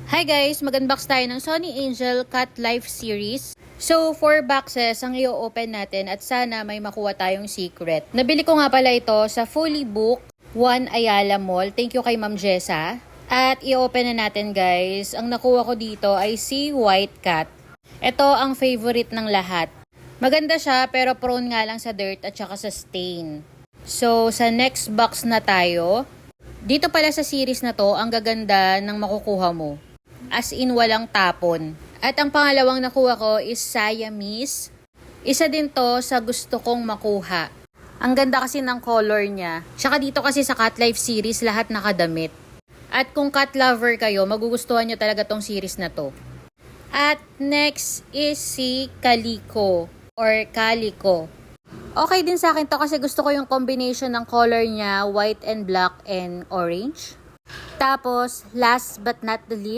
Hi guys! Mag-unbox tayo ng Sony Angel Cat Life Series. So, 4 boxes ang i-open natin at sana may makuha tayong secret. Nabili ko nga pala ito sa Fully Book 1 Ayala Mall. Thank you kay Ma'am Jessa. At i-open na natin guys. Ang nakuha ko dito ay si White Cat. Ito ang favorite ng lahat. Maganda siya pero prone nga lang sa dirt at saka sa stain. So, sa next box na tayo. Dito pala sa series na to, ang gaganda ng makukuha mo. As in, walang tapon. At ang pangalawang nakuha ko is Siamese. Isa din to sa gusto kong makuha. Ang ganda kasi ng color niya. Tsaka dito kasi sa Cat Life series, lahat nakadamit. At kung cat lover kayo, magugustuhan nyo talaga tong series na to. At next is si Calico or Calico. Okay din sa akin to kasi gusto ko yung combination ng color niya, white and black and orange. Tapos, last but not the least,